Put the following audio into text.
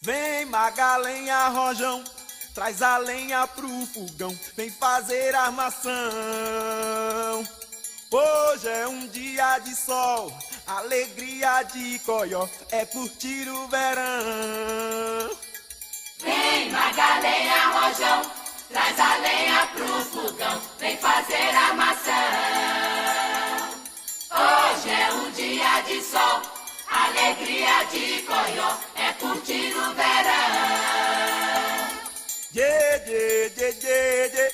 Vem Magalenha Rojão, traz a lenha pro fogão, vem fazer armação. Hoje é um dia de sol, alegria de coió, é curtir o verão. Vem Magalenha Rojão, traz a lenha pro fogão, vem fazer armação. Hoje é um dia de sol, alegria de coió, é curtir o verão. Dê, dê, dê, dê, dê.